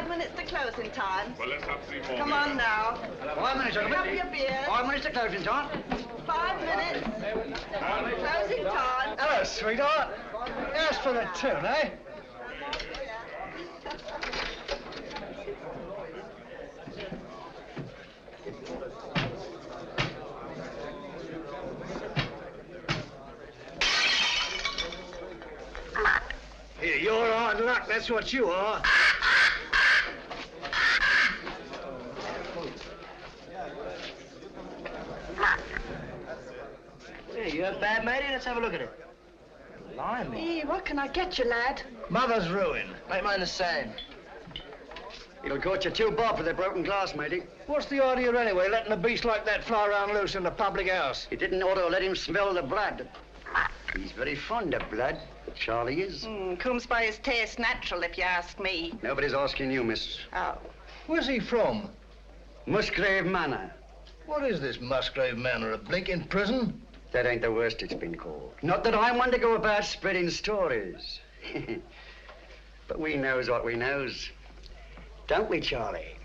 5 minutes to closing time. Well, let's have 3 more. Come on now. 5 minutes, Pick up your beer. 5 minutes to closing time. 5 minutes. Closing time. Hello, sweetheart. As for the tune, eh? Here, you're hard luck, that's what you are. Hey, you a bad matey? Let's have a look at it. Blimey. Hey, what can I get you, lad? Mother's ruin. Make mine the same. It'll cost you 2 bob for the broken glass, matey. What's the idea anyway, letting a beast like that fly around loose in the public house? You didn't ought to let him smell the blood. He's very fond of blood. Charlie is. Comes by his taste natural, if you ask me. Nobody's asking you, miss. Oh. Where's he from? Musgrave Manor. What is this Musgrave Manor, a blinking prison? That ain't the worst it's been called. Not that I want to go about spreading stories. But we knows what we knows. Don't we, Charlie?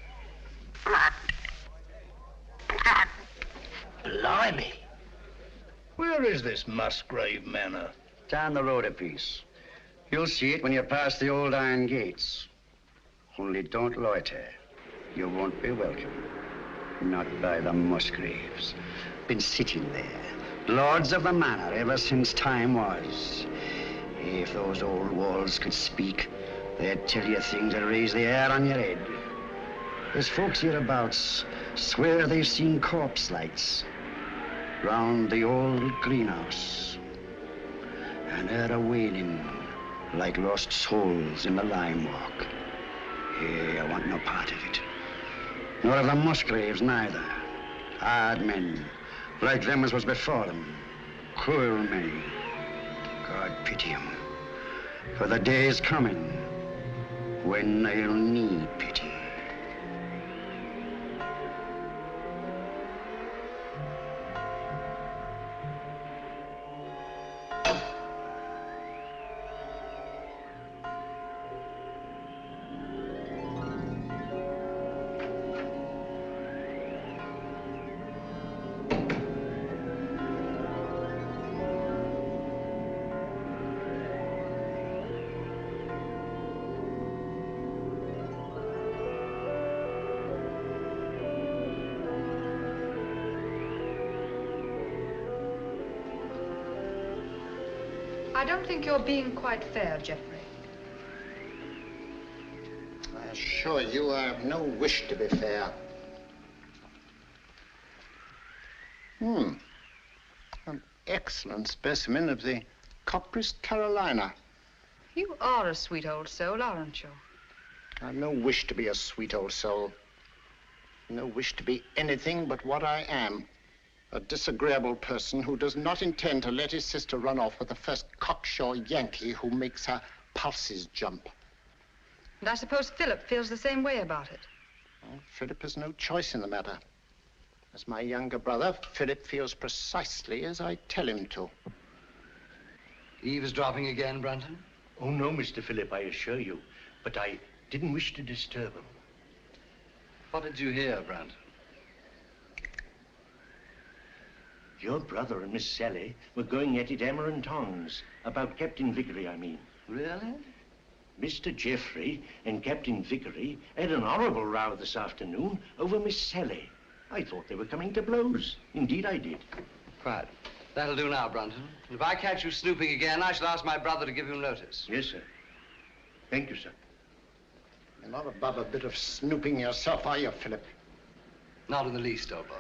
Blimey. Where is this Musgrave Manor? Down the road a piece. You'll see it when you pass the old iron gates. Only don't loiter. You won't be welcome. Not by the Musgraves. Been sitting there. Lords of the manor ever since time was. If those old walls could speak, they'd tell you things that raise the hair on your head. There's folks hereabouts swear they've seen corpse lights round the old greenhouse, and heard a wailing like lost souls in the lime walk. Hey, I want no part of it. Nor of the Musgraves neither. Hard men, like them as was before them. Cruel men. God pity 'em. For the day's coming when they'll need pity. I don't think you're being quite fair, Geoffrey. I assure you I have no wish to be fair. An excellent specimen of the Copris Carolina. You are a sweet old soul, aren't you? I've no wish to be a sweet old soul. No wish to be anything but what I am. A disagreeable person who does not intend to let his sister run off with the first cocksure Yankee who makes her pulses jump. And I suppose Philip feels the same way about it. Well, Philip has no choice in the matter. As my younger brother, Philip feels precisely as I tell him to. Eavesdropping again, Brunton? Oh, no, Mr. Philip, I assure you. But I didn't wish to disturb him. What did you hear, Brunton? Your brother and Miss Sally were going at it hammer and tongs. About Captain Vickery, I mean. Really? Mr. Geoffrey and Captain Vickery had an horrible row this afternoon over Miss Sally. I thought they were coming to blows. Indeed, I did. Quiet. That'll do now, Brunton. If I catch you snooping again, I shall ask my brother to give you notice. Yes, sir. Thank you, sir. You're not above a bit of snooping yourself, are you, Philip? Not in the least, old boy.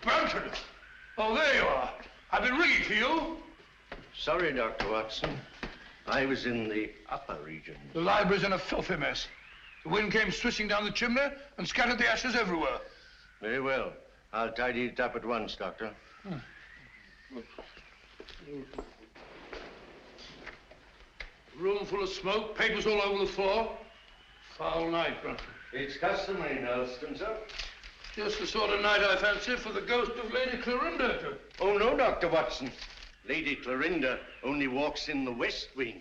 Brunton! Oh, there you are. I've been ringing for you. Sorry, Dr. Watson. I was in the upper region. The library's in a filthy mess. The wind came swishing down the chimney and scattered the ashes everywhere. Very well. I'll tidy it up at once, Doctor. Room full of smoke, papers all over the floor. Foul night, Brunton. It's customary in Elston, sir. Just the sort of night I fancy for the ghost of Lady Clorinda. Oh, no, Dr. Watson. Lady Clorinda only walks in the west wing.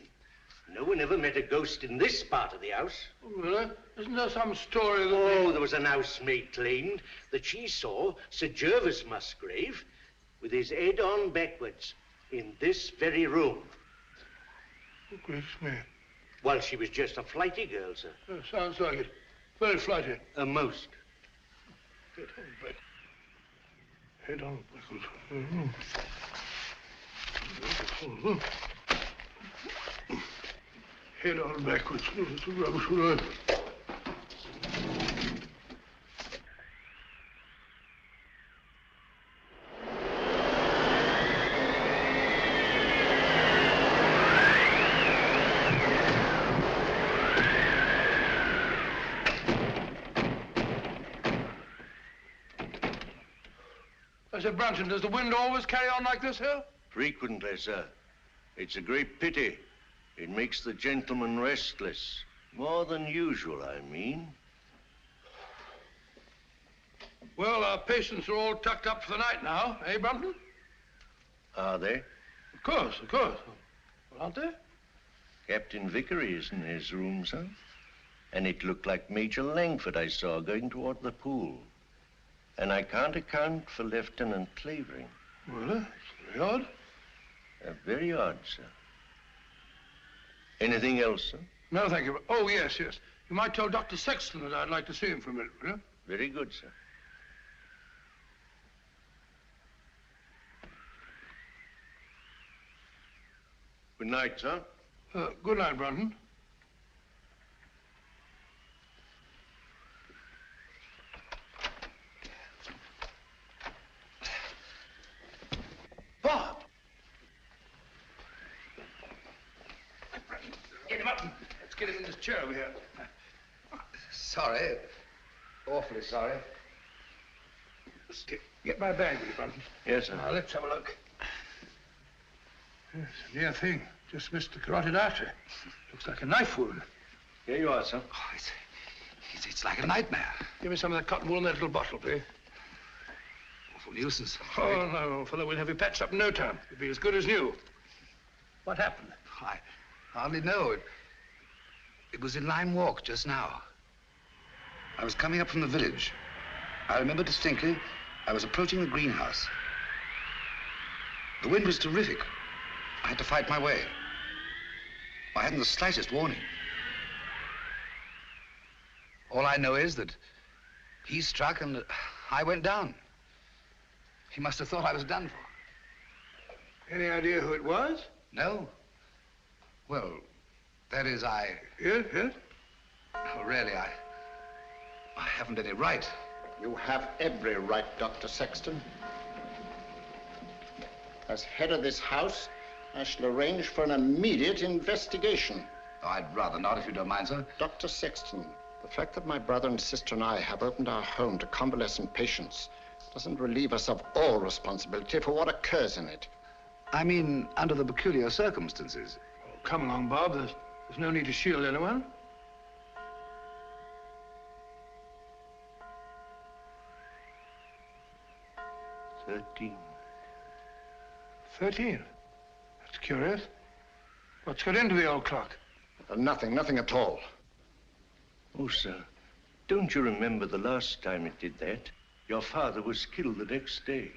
No one ever met a ghost in this part of the house. Oh, really? Isn't there some story that... Oh, there was an housemaid claimed that she saw Sir Gervas Musgrave with his head on backwards in this very room. Oh, gracious me. Well, she was just a flighty girl, sir. Sounds like it. Very flighty. Most. Head on backwards. Mm-hmm. Head on backwards. It's a rubbish word. I said, Brunton, does the wind always carry on like this here? Frequently, sir. It's a great pity. It makes the gentleman restless. More than usual, I mean. Well, our patients are all tucked up for the night now, eh, Brunton? Are they? Of course, of course. Well, aren't they? Captain Vickery is in his room, sir. And it looked like Major Langford I saw going toward the pool. And I can't account for Lieutenant Clavering. Well, it's very odd. Very odd, sir. Anything else, sir? No, thank you. Oh, yes, yes. You might tell Dr. Sexton that I'd like to see him for a minute, will you? Very good, sir. Good night, sir. Good night, Brunton. Bob! Get him up. Let's get him in this chair over here. Sorry. Awfully sorry. Get my bag, will you, Brunton? Yes, sir. Now, let's have a look. Yes, a near thing. Just missed the carotid artery. Looks like a knife wound. Here you are, sir. Oh, it's like a nightmare. Give me some of that cotton wool in that little bottle, please. Awful nuisance. Oh, no, fellow, we'll have you patched up in no time. You'll be as good as new. What happened? I hardly know. It was in Lime Walk just now. I was coming up from the village. I remember distinctly I was approaching the greenhouse. The wind was terrific. I had to fight my way. I hadn't the slightest warning. All I know is that he struck and I went down. He must have thought I was done for. Any idea who it was? No. Well, that is, Yes, yes. Oh, really, I haven't any right. You have every right, Dr. Sexton. As head of this house, I shall arrange for an immediate investigation. Oh, I'd rather not, if you don't mind, sir. Dr. Sexton, the fact that my brother and sister and I have opened our home to convalescent patients doesn't relieve us of all responsibility for what occurs in it. I mean, under the peculiar circumstances. Oh, come along, Bob. There's no need to shield anyone. $13. 13. That's curious. What's got into the old clock? Nothing at all. Oh, sir, don't you remember the last time it did that? Your father was killed the next day.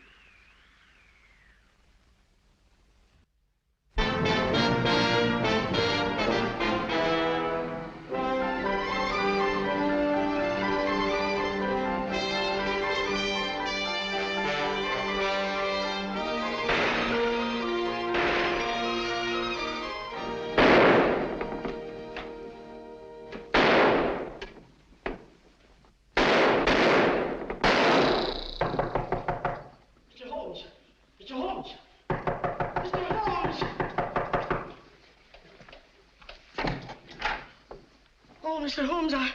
Mr. Holmes, A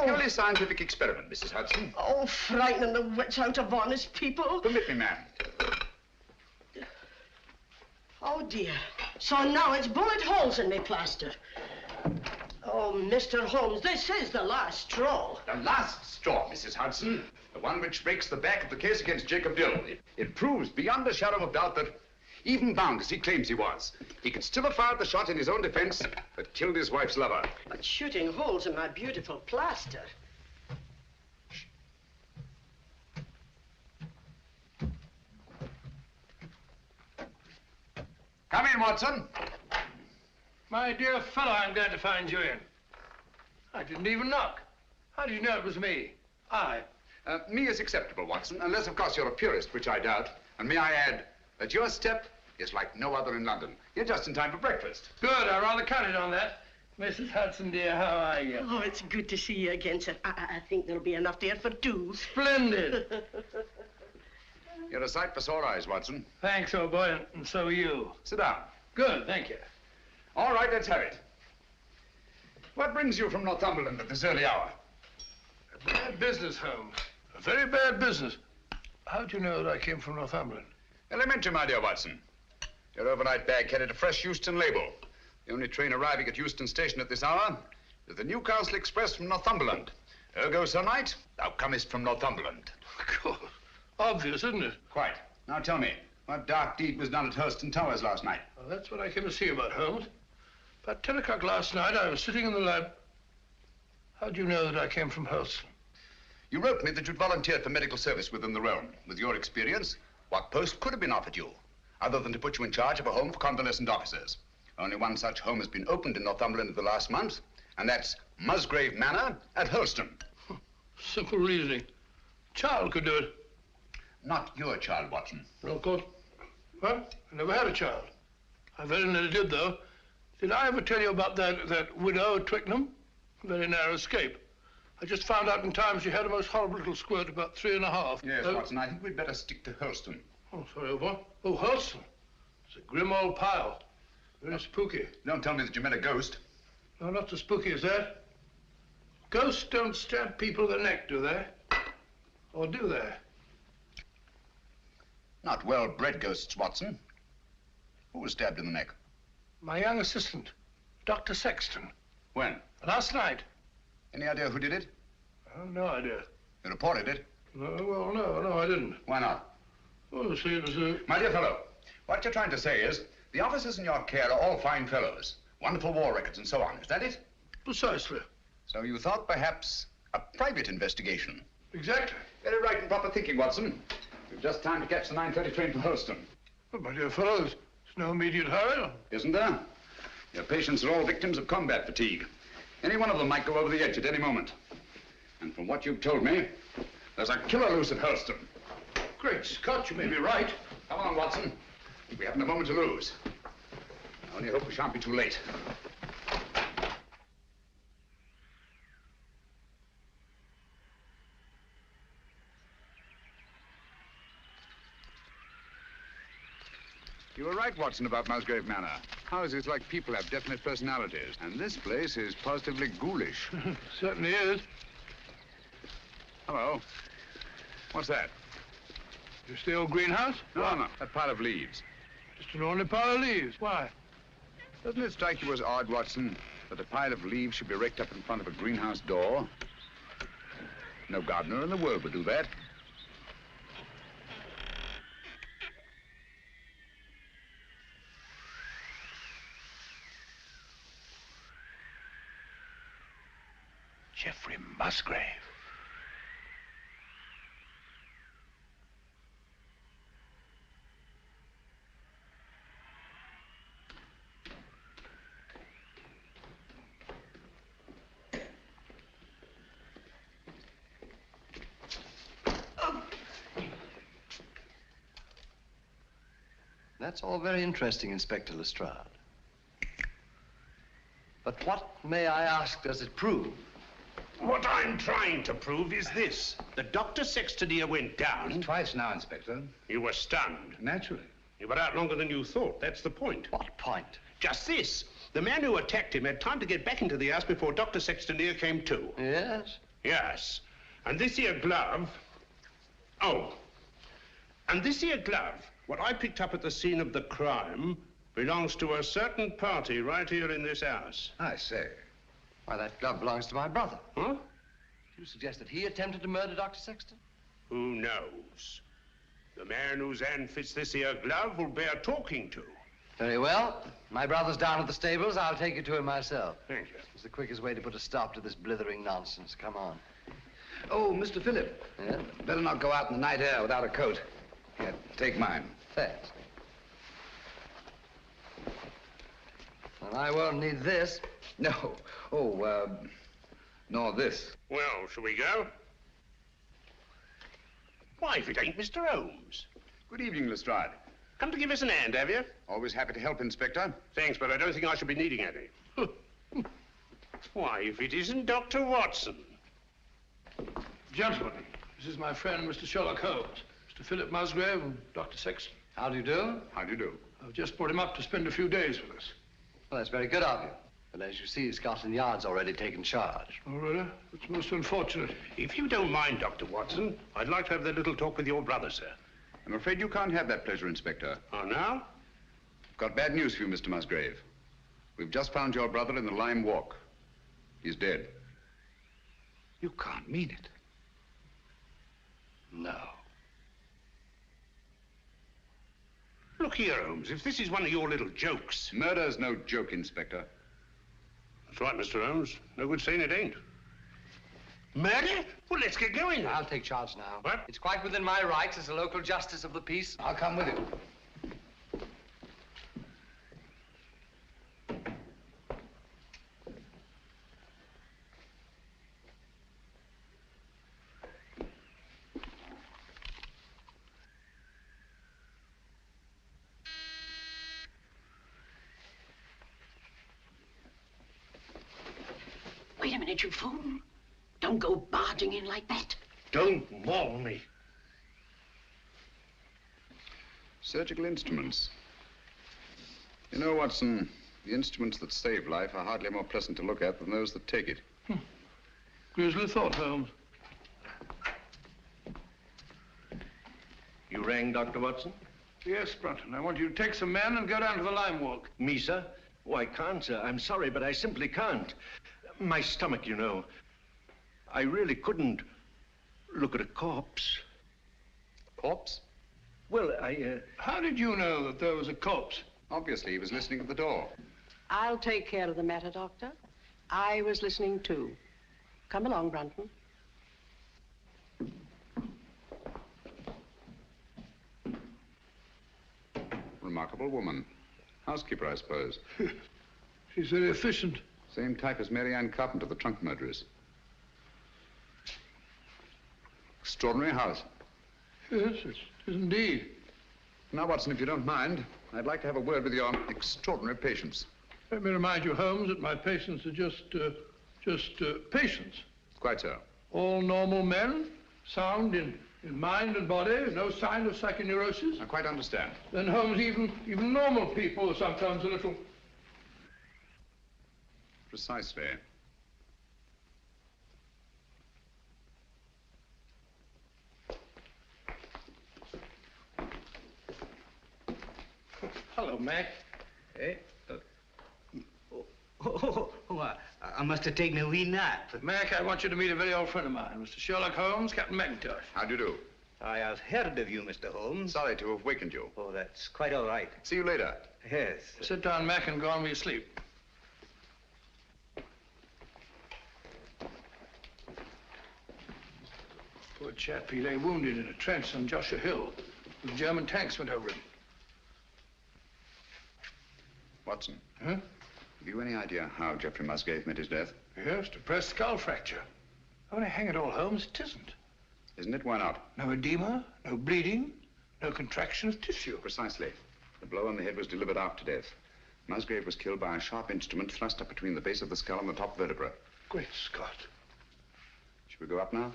purely scientific experiment, Mrs. Hudson. Oh, frightening the wits out of honest people. Permit me, ma'am. Oh, dear. So now it's bullet holes in me plaster. Oh, Mr. Holmes, this is the last straw. The last straw, Mrs. Hudson. The one which breaks the back of the case against Jacob Dill. It proves beyond a shadow of doubt that, even bound as he claims he was, he could still have fired the shot in his own defense that killed his wife's lover. But shooting holes in my beautiful plaster. Come in, Watson. My dear fellow, I'm glad to find you in. I didn't even knock. How do you know it was me? Me is acceptable, Watson, unless, of course, you're a purist, which I doubt. And may I add that your step is like no other in London. You're just in time for breakfast. Good, I rather counted on that. Mrs. Hudson, dear, how are you? Oh, it's good to see you again, sir. I think there'll be enough there for two. Splendid. You're a sight for sore eyes, Watson. Thanks, old boy, and so are you. Sit down. Good, thank you. All right, let's have it. What brings you from Northumberland at this early hour? A bad business, Holmes. A very bad business. How'd you know that I came from Northumberland? Elementary, my dear Watson. Your overnight bag carried a fresh Euston label. The only train arriving at Euston Station at this hour is the Newcastle Express from Northumberland. Ergo, Sir Knight, thou comest from Northumberland. Of course. Obvious, isn't it? Quite. Now tell me, what dark deed was done at Hurlstone Towers last night? Well, that's what I came to see you about, Holmes. About 10 o'clock last night, I was sitting in the lab. How'd you know that I came from Hurlstone? You wrote me that you'd volunteered for medical service within the realm. With your experience, what post could have been offered you, other than to put you in charge of a home for convalescent officers? Only one such home has been opened in Northumberland in the last month, and that's Musgrave Manor at Hurlstone. Simple reasoning. Child could do it. Not your child, Watson. No, of course. Well, I never had a child. I very nearly did, though. Did I ever tell you about that widow at Twickenham? Very narrow escape. I just found out in time she had a most horrible little squirt, about 3.5. Yes, Watson, I think we'd better stick to Hurlstone. Oh, sorry, old boy. Oh, Hurlstone. It's a grim old pile. Very spooky. Don't tell me that you met a ghost. No, not so spooky as that. Ghosts don't stab people in the neck, do they? Or do they? Not well-bred ghosts, Watson. Who was stabbed in the neck? My young assistant, Dr. Sexton. When? Last night. Any idea who did it? No idea. You reported it? No, I didn't. Why not? Oh, see, it was My dear fellow, what you're trying to say is the officers in your care are all fine fellows, wonderful war records and so on. Is that it? Precisely. So you thought perhaps a private investigation? Exactly. Very right and proper thinking, Watson. We've just time to catch the 9:30 train for Hurlstone. Well, my dear fellow, there's no immediate hurry. Isn't there? Your patients are all victims of combat fatigue. Any one of them might go over the edge at any moment. And from what you've told me, there's a killer loose at Hurlstone. Great Scott, you may be right. Come on, Watson. We haven't a moment to lose. I only hope we shan't be too late. You were right, Watson, about Musgrave Manor. Houses like people have definite personalities, and this place is positively ghoulish. Certainly is. Hello. What's that? Just the old greenhouse? No, that pile of leaves. Just an ordinary pile of leaves. Why? Doesn't it strike you as odd, Watson, that a pile of leaves should be raked up in front of a greenhouse door? No gardener in the world would do that. Geoffrey Musgrave. That's all very interesting, Inspector Lestrade. But what, may I ask, does it prove? What I'm trying to prove is this. The Dr. Sexton here went down. Twice now, Inspector. You were stunned. Naturally. You were out longer than you thought. That's the point. What point? Just this. The man who attacked him had time to get back into the house before Dr. Sexton here came to. Yes? Yes. And this here glove... Oh. And this here glove, what I picked up at the scene of the crime, belongs to a certain party right here in this house. I say. Why, that glove belongs to my brother. Huh? You suggest that he attempted to murder Dr. Sexton? Who knows? The man whose hand fits this here glove will bear talking to. Very well. My brother's down at the stables. I'll take you to him myself. Thank you. It's the quickest way to put a stop to this blithering nonsense. Come on. Oh, Mr. Phillip. Yeah? Better not go out in the night air without a coat. Here, take mine. Thanks. Well, I won't need this. No. Oh, nor this. Well, shall we go? Why, if it ain't Mr. Holmes. Good evening, Lestrade. Come to give us an hand, have you? Always happy to help, Inspector. Thanks, but I don't think I shall be needing any. Why, if it isn't Dr. Watson. Gentlemen, this is my friend, Mr. Sherlock Holmes, Mr. Phillip Musgrave and Dr. Sexton. How do you do? How do you do? I've just brought him up to spend a few days with us. Well, that's very good of you. But as you see, Scotland Yard's already taken charge. Oh, really? It's most unfortunate. If you don't mind, Dr. Watson, I'd like to have that little talk with your brother, sir. I'm afraid you can't have that pleasure, Inspector. Oh, now? Got bad news for you, Mr. Musgrave. We've just found your brother in the Lime Walk. He's dead. You can't mean it. No. Look here, Holmes, if this is one of your little jokes. Murder's no joke, Inspector. That's right, Mr. Holmes. No good saying it ain't. Murder? Well, let's get going then. I'll take charge now. What? It's quite within my rights as a local justice of the peace. I'll come with you. Wait a minute, you fool. Don't go barging in like that. Don't maul me. Surgical instruments. You know, Watson, the instruments that save life are hardly more pleasant to look at than those that take it. Grisly thought, Holmes. You rang, Dr. Watson? Yes, Brunton. I want you to take some men and go down to the Lime Walk. Me, sir? Oh, I can't, sir. I'm sorry, but I simply can't. My stomach, you know. I really couldn't look at a corpse. Corpse? Well, How did you know that there was a corpse? Obviously, he was listening at the door. I'll take care of the matter, Doctor. I was listening too. Come along, Brunton. Remarkable woman. Housekeeper, I suppose. She's very efficient. Same type as Mary Ann Carpenter, the trunk murderess. Extraordinary house. Yes, it is indeed. Now, Watson, if you don't mind, I'd like to have a word with your extraordinary patients. Let me remind you, Holmes, that my patients are just patients. Quite so. All normal men, sound in mind and body, no sign of psychoneurosis. I quite understand. Then, Holmes, even normal people are sometimes a little... Precisely. Hello, Mac. Eh? I must have taken a wee nap. Mac, I want you to meet a very old friend of mine, Mr. Sherlock Holmes, Captain McIntosh. How do you do? I have heard of you, Mr. Holmes. Sorry to have wakened you. Oh, that's quite all right. See you later. Yes. Sit down, Mac, and go on with your sleep. Poor chap, he lay wounded in a trench on Joshua Hill. The German tanks went over him. Watson. Huh? Have you any idea how Geoffrey Musgrave met his death? Yes, depressed skull fracture. Only hang it all, Holmes, it isn't. Isn't it? Why not? No edema, no bleeding, no contraction of tissue. Precisely. The blow on the head was delivered after death. Musgrave was killed by a sharp instrument thrust up between the base of the skull and the top vertebra. Great Scott. Shall we go up now?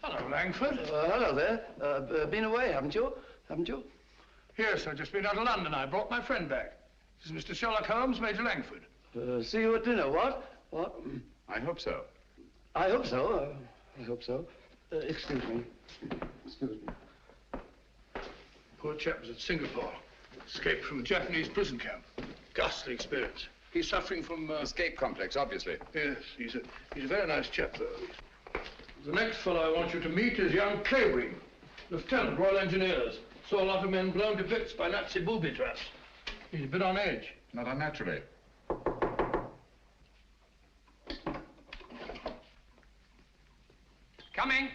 Hello, Langford. Hello there. Been away, haven't you? Haven't you? Yes, I've just been out of London. I brought my friend back. This is Mr. Sherlock Holmes, Major Langford. See you at dinner, what? What? I hope so. I hope so. I hope so. Excuse me. Excuse me. Poor chap was at Singapore. Escaped from a Japanese prison camp. Ghastly experience. He's suffering from... Escape complex, obviously. Yes, he's a very nice chap, though. The next fellow I want you to meet is young Clavering, Lieutenant, Royal Engineers. Saw a lot of men blown to bits by Nazi booby traps. He's a bit on edge. Not unnaturally. Coming.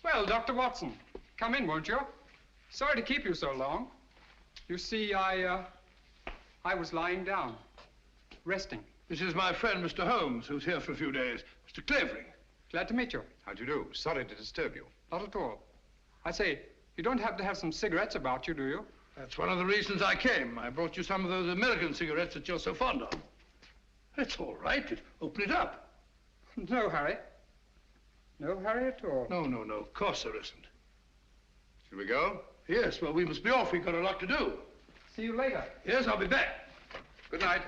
Well, Dr. Watson, come in, won't you? Sorry to keep you so long. You see, I was lying down, resting. This is my friend, Mr. Holmes, who's here for a few days. Mr. Clavering. Glad to meet you. How do you do? Sorry to disturb you. Not at all. I say, you don't happen to have some cigarettes about you, do you? That's one of the reasons I came. I brought you some of those American cigarettes that you're so fond of. It's all right. Open it up. No hurry. No hurry at all. No, no, no. Of course there isn't. Should we go? Yes, well, we must be off. We've got a lot to do. See you later. Yes, I'll be back. Good night.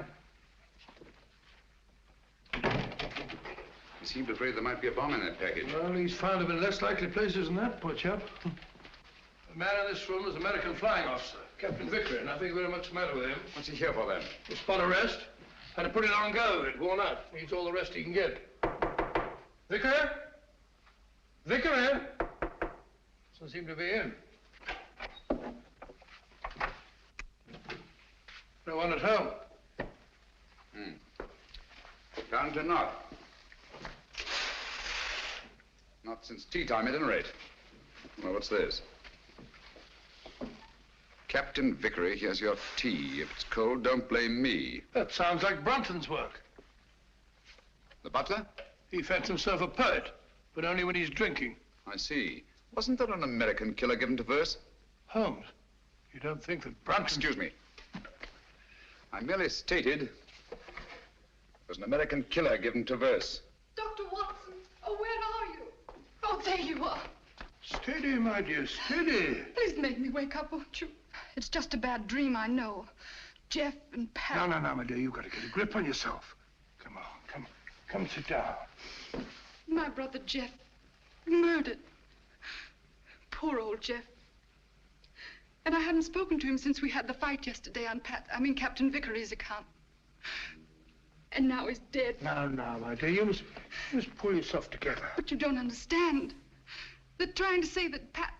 You seemed afraid there might be a bomb in that package. Well, he's found them in less likely places than that, poor chap. The man in this room is an American flying officer, Captain Vickery, and nothing very much the matter with him. What's he here for, then? A spot arrest. Had a pretty long go of it, worn out. Needs all the rest he can get. Vickery? Vickery? Doesn't seem to be in. No one at home. Found to not. Not since tea time, at any rate. Well, what's this? Captain Vickery, here's your tea. If it's cold, don't blame me. That sounds like Brunton's work. The butler? He fancies himself a poet, but only when he's drinking. I see. Wasn't there an American killer given to verse? Holmes, you don't think that Brunton... Excuse me. I merely stated there's an American killer given to verse. Dr. Watson, oh, where are you? Oh, there you are. Steady, my dear, steady. Please make me wake up, won't you? It's just a bad dream, I know. Jeff and Pat... No, my dear, you've got to get a grip on yourself. Come on, come sit down. My brother Jeff, murdered. Poor old Jeff. And I hadn't spoken to him since we had the fight yesterday on Captain Vickery's account. And now he's dead. No, my dear, you must pull yourself together. But you don't understand. They're trying to say that Pat...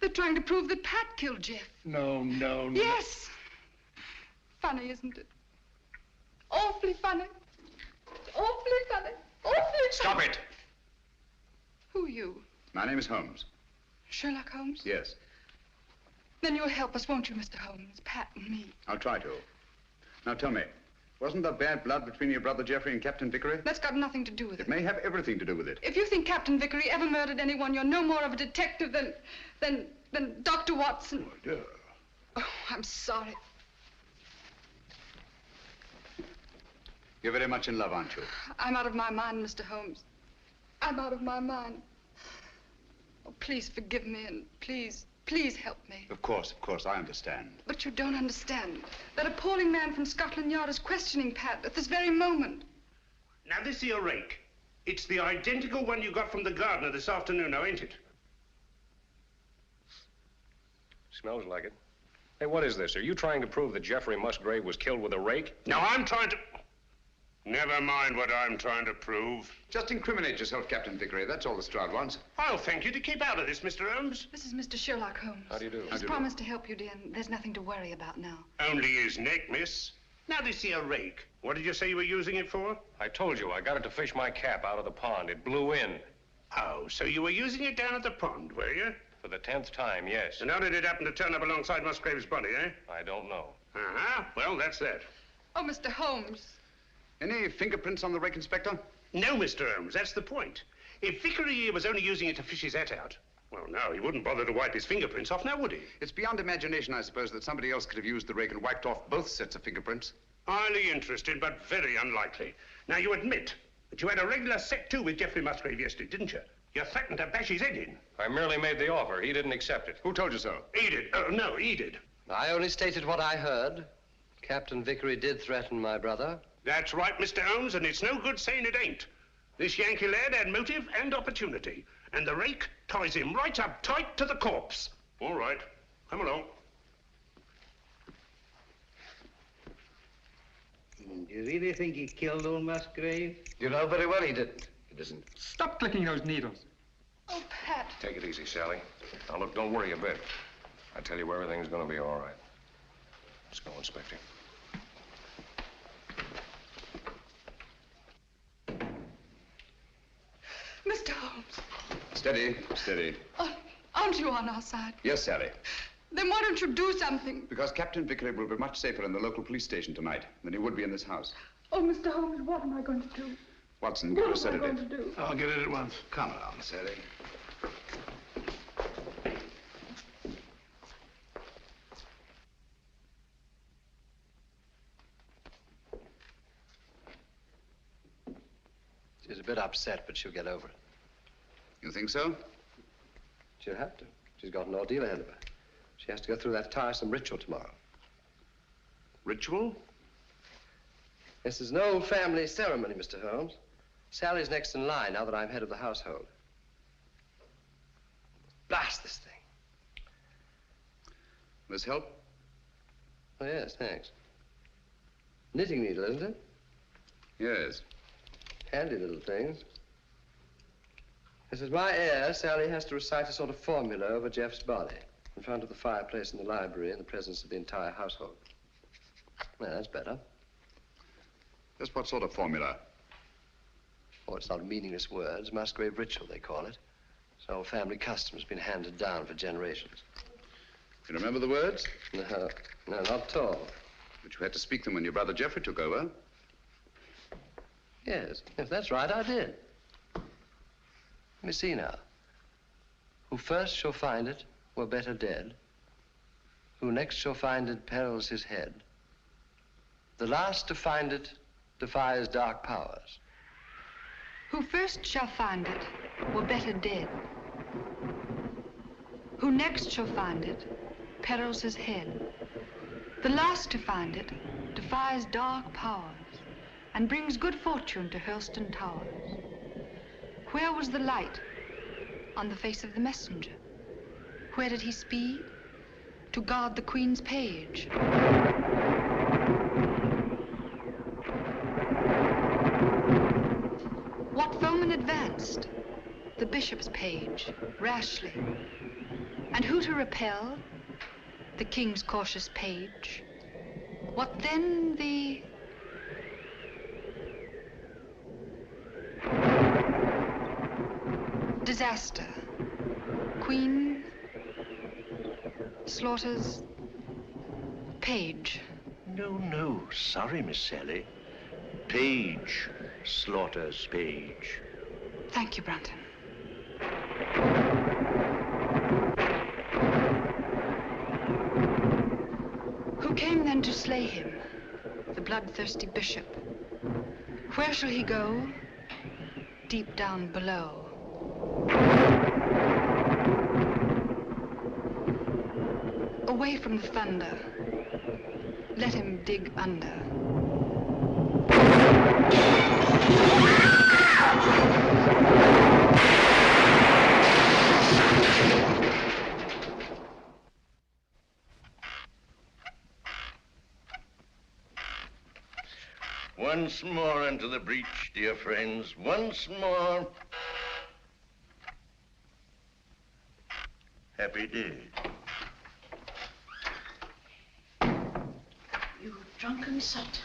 They're trying to prove that Pat killed Jeff. No. Yes. Funny, isn't it? Awfully funny. Awfully funny. Awfully funny. Stop it! Who are you? My name is Holmes. Sherlock Holmes? Yes. Then you'll help us, won't you, Mr. Holmes? Pat and me. I'll try to. Now tell me, wasn't there bad blood between your brother Geoffrey and Captain Vickery? That's got nothing to do with it. It may have everything to do with it. If you think Captain Vickery ever murdered anyone, you're no more of a detective than Dr. Watson. My dear. Oh, I'm sorry. You're very much in love, aren't you? I'm out of my mind, Mr. Holmes. I'm out of my mind. Oh, please forgive me and please help me. Of course, I understand. But you don't understand. That appalling man from Scotland Yard is questioning Pat at this very moment. Now, this here rake, it's the identical one you got from the gardener this afternoon, now, ain't it? Smells like it. Hey, what is this? Are you trying to prove that Geoffrey Musgrave was killed with a rake? No, I'm trying to... Never mind what I'm trying to prove. Just incriminate yourself, Captain Vickery. That's all the Stroud wants. I'll thank you to keep out of this, Mr. Holmes. This is Mr. Sherlock Holmes. How do you do? He's promised to help you, dear, and there's nothing to worry about now. Only his neck, miss. Now, this here rake, what did you say you were using it for? I told you, I got it to fish my cap out of the pond. It blew in. Oh, so you were using it down at the pond, were you? For the 10th time, yes. And how did it happen to turn up alongside Musgrave's body, eh? I don't know. Uh-huh. Well, that's that. Oh, Mr. Holmes. Any fingerprints on the rake, Inspector? No, Mr. Holmes, that's the point. If Vickery here was only using it to fish his hat out, well, no, he wouldn't bother to wipe his fingerprints off, now would he? It's beyond imagination, I suppose, that somebody else could have used the rake and wiped off both sets of fingerprints. Highly interesting, but very unlikely. Now, you admit that you had a regular set to with Geoffrey Musgrave yesterday, didn't you? You threatened to bash his head in. I merely made the offer. He didn't accept it. Who told you so? He did. No, he did. I only stated what I heard. Captain Vickery did threaten my brother. That's right, Mr. Holmes, and it's no good saying it ain't. This Yankee lad had motive and opportunity, and the rake ties him right up tight to the corpse. All right, come along. Do you really think he killed old Musgrave? You know very well he didn't. It isn't. Stop clicking those needles. Oh, Pat. Take it easy, Sally. Now, look, don't worry a bit. I tell you, everything's going to be all right. Let's go, Inspector. Mr. Holmes. Steady, steady. Aren't you on our side? Yes, Sally. Then why don't you do something? Because Captain Vickery will be much safer in the local police station tonight than he would be in this house. Oh, Mr. Holmes, what am I going to do? Watson, give her a What am I going to sedative. do? I'll get it at once. Come along, Sally. She's a bit upset, but she'll get over it. You think so? She'll have to. She's got an ordeal ahead of her. She has to go through that tiresome ritual tomorrow. Ritual? This is an old family ceremony, Mr. Holmes. Sally's next in line now that I'm head of the household. Blast this thing. This help? Oh, yes, thanks. Knitting needle, isn't it? Yes. Handy little things. This is my heir. Sally has to recite a sort of formula over Jeff's body in front of the fireplace in the library in the presence of the entire household. Well, that's better. Just what sort of formula? Oh, it's not meaningless words. Musgrave Ritual, they call it. It's an old family custom that's been handed down for generations. You remember the words? No, not at all. But you had to speak them when your brother Geoffrey took over. Yes, if that's right, I did. Let me see now. Who first shall find it were better dead. Who next shall find it perils his head. The last to find it defies dark powers. Who first shall find it were better dead. Who next shall find it perils his head. The last to find it defies dark powers and brings good fortune to Hurlstone Towers. Where was the light? On the face of the messenger. Where did he speed? To guard the Queen's page. What foeman advanced? The bishop's page, rashly. And who to repel? The king's cautious page. What then the... disaster. Queen slaughters page. No, sorry, Miss Sally. Page slaughters page. Thank you, Brunton. Who came then to slay him? The bloodthirsty bishop. Where shall he go? Deep down below. Away from the thunder. Let him dig under. Once more into the breach, dear friends. Once more. Happy day. You drunken sot.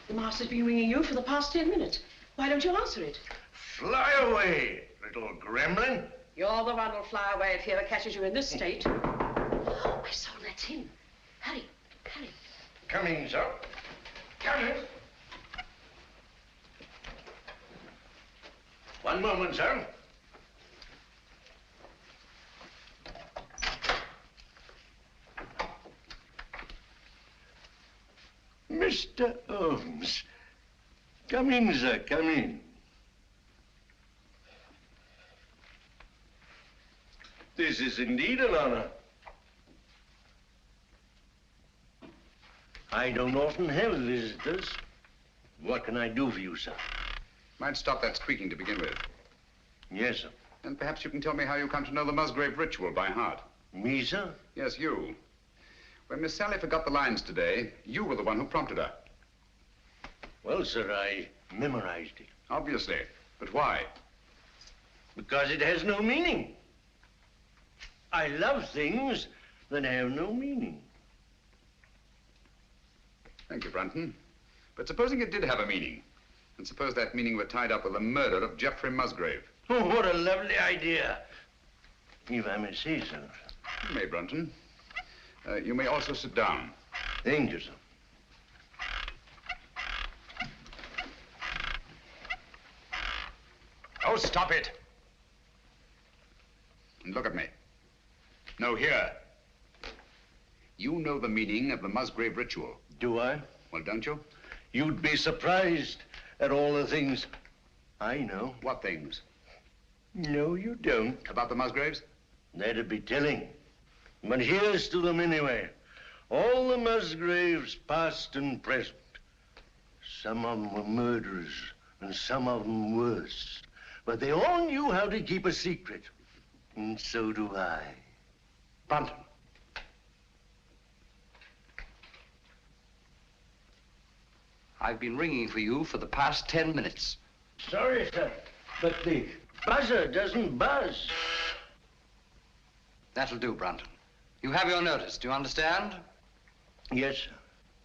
The master's been ringing you for the past 10 minutes. Why don't you answer it? Fly away, little gremlin. You're the one who'll fly away if he ever catches you in this state. Oh, my soul, that's him. Hurry, hurry. Coming, sir. Coming. One moment, sir. Mr. Holmes. Come in, sir, come in. This is indeed an honor. I don't often have visitors. What can I do for you, sir? Might stop that squeaking to begin with. Yes, sir. And perhaps you can tell me how you come to know the Musgrave Ritual by heart. Me, sir? Yes, you. When Miss Sally forgot the lines today, you were the one who prompted her. Well, sir, I memorized it. Obviously. But why? Because it has no meaning. I love things that have no meaning. Thank you, Brunton. But supposing it did have a meaning, and suppose that meaning were tied up with the murder of Geoffrey Musgrave. Oh, what a lovely idea. If I may say so. You may, Brunton. You may also sit down. Thank you, sir. Oh, stop it. And look at me. No, here. You know the meaning of the Musgrave Ritual. Do I? Well, don't you? You'd be surprised at all the things I know. What things? No, you don't. About the Musgraves? That'd be telling. But here's to them anyway. All the Musgraves, past and present. Some of them were murderers, and some of them worse. But they all knew how to keep a secret. And so do I. Brunton. I've been ringing for you for the past 10 minutes. Sorry, sir, but the buzzer doesn't buzz. That'll do, Brunton. You have your notice, do you understand? Yes, sir.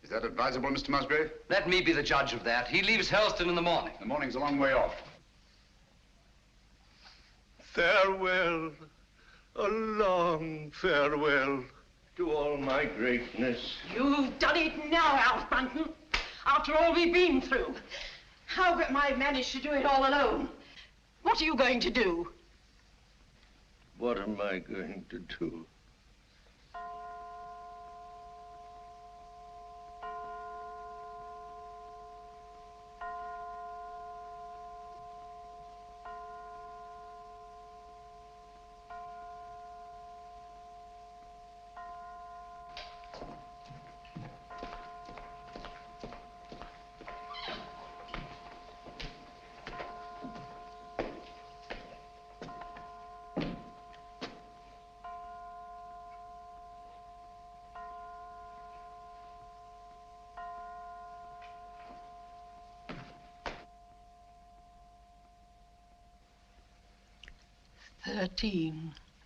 Is that advisable, Mr. Musgrave? Let me be the judge of that. He leaves Helston in the morning. The morning's a long way off. Farewell, a long farewell to all my greatness. You've done it now, Alf Brunton. After all we've been through. How am I managed to do it all alone? What are you going to do? What am I going to do?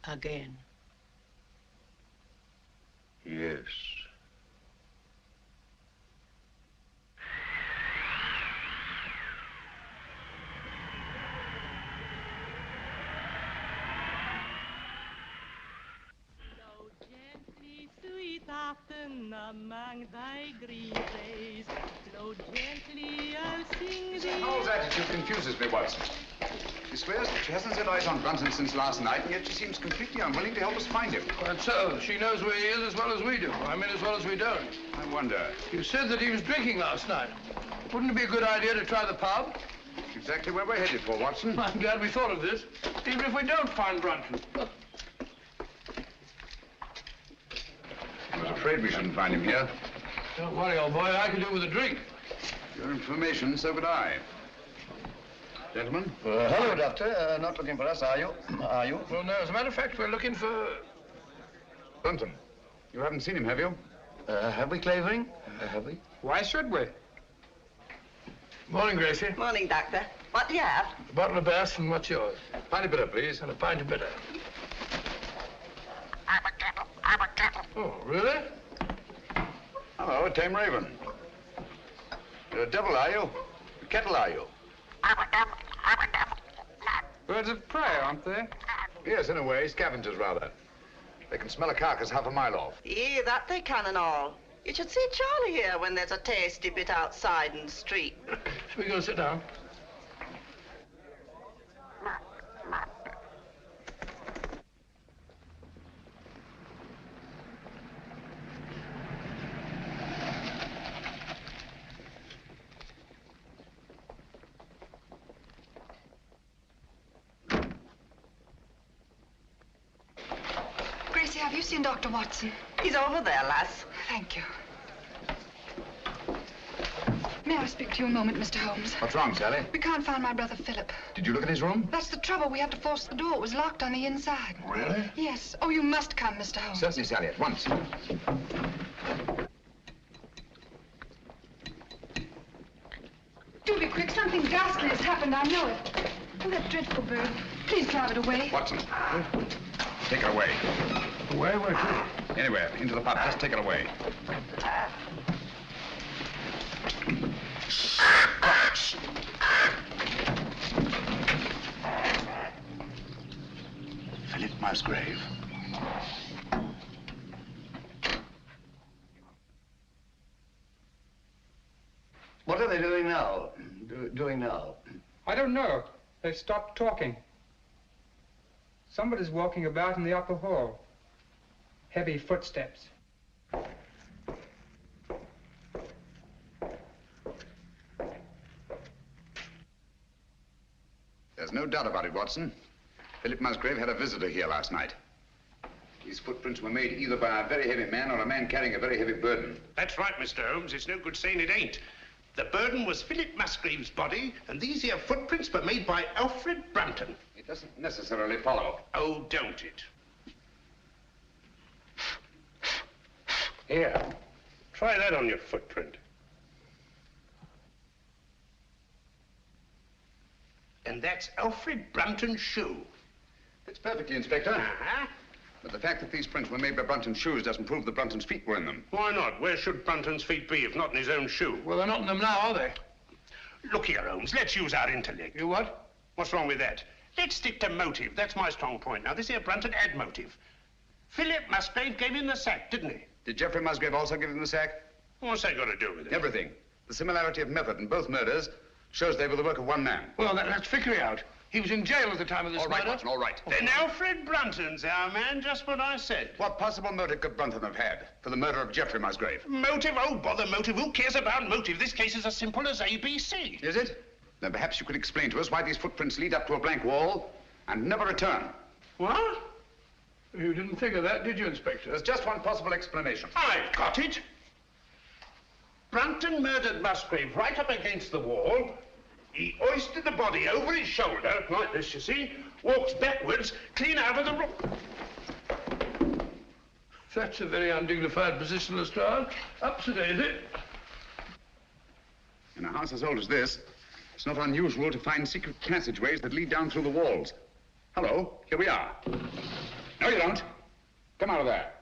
Again. Yes. Among thy green days, flow gently, I'll sing Mrs. thee. Howell's attitude confuses me, Watson. She swears that she hasn't set eyes on Brunton since last night, and yet she seems completely unwilling to help us find him. Quite so. She knows where he is as well as we do. I mean, as well as we don't. I wonder. You said that he was drinking last night. Wouldn't it be a good idea to try the pub? Exactly where we're headed for, Watson. I'm glad we thought of this, even if we don't find Brunton. I was afraid we shouldn't find him here. Don't worry, old boy. I could do with a drink. Your information, so could I. Gentlemen? Hello, Doctor. Not looking for us, are you? Are you? Well, no. As a matter of fact, we're looking for... Brunton. You haven't seen him, have you? Have we, Clavering? Have we? Why should we? Morning, Gracie. Morning, Doctor. What do you have? A bottle of Bass, and what's yours? Pint of bitter, please. And a pint of bitter. Oh, really? Hello, a tame raven. You're a devil, are you? A kettle, are you? Birds of prey, aren't they? Yes, in a way. Scavengers, rather. They can smell a carcass half a mile off. Yeah, that they can and all. You should see Charlie here when there's a tasty bit outside in the street. Shall we go sit down? Gracie, have you seen Dr. Watson? He's over there, lass. Thank you. May I speak to you a moment, Mr. Holmes? What's wrong, Sally? We can't find my brother Philip. Did you look in his room? That's the trouble. We had to force the door. It was locked on the inside. Really? Yes. Oh, you must come, Mr. Holmes. Certainly, Sally, at once. Do be quick. Something ghastly has happened. I know it. Oh, that dreadful bird. Please drive it away. Watson, take it away. Where to? Anywhere, into the pub. Just take it away. Phillip Musgrave. What are they doing now? Doing now? I don't know. They stopped talking. Somebody's walking about in the upper hall. Heavy footsteps. There's no doubt about it, Watson. Phillip Musgrave had a visitor here last night. These footprints were made either by a very heavy man or a man carrying a very heavy burden. That's right, Mr. Holmes. It's no good saying it ain't. The burden was Phillip Musgrave's body, and these here footprints were made by Alfred Brunton. It doesn't necessarily follow. Oh, don't it? Here. Try that on your footprint. And that's Alfred Brunton's shoe. That's perfectly, Inspector. Uh-huh. But the fact that these prints were made by Brunton's shoes doesn't prove that Brunton's feet were in them. Why not? Where should Brunton's feet be if not in his own shoe? Well, they're not in them now, are they? Look here, Holmes. Let's use our intellect. You what? What's wrong with that? Let's stick to motive. That's my strong point. Now, this here Brunton had motive. Phillip Musgrave gave him the sack, didn't he? Did Geoffrey Musgrave also give him the sack? What's that got to do with it? Everything. The similarity of method in both murders shows they were the work of one man. Well, that's Vickery out. He was in jail at the time of this All right, murder. Watson, all right. Then Alfred Brunton's our man, just what I said. What possible motive could Brunton have had for the murder of Geoffrey Musgrave? Motive? Oh, bother motive. Who cares about motive? This case is as simple as ABC. Is it? Then perhaps you could explain to us why these footprints lead up to a blank wall and never return. What? You didn't think of that, did you, Inspector? There's just one possible explanation. I've got it. Brunton murdered Musgrave right up against the wall. He hoisted the body over his shoulder, like this, you see, walks backwards, clean out of the room. That's a very undignified position, Lestrade. Up to date. In a house as old as this, it's not unusual to find secret passageways that lead down through the walls. Hello, here we are. No, you don't. Come out of there.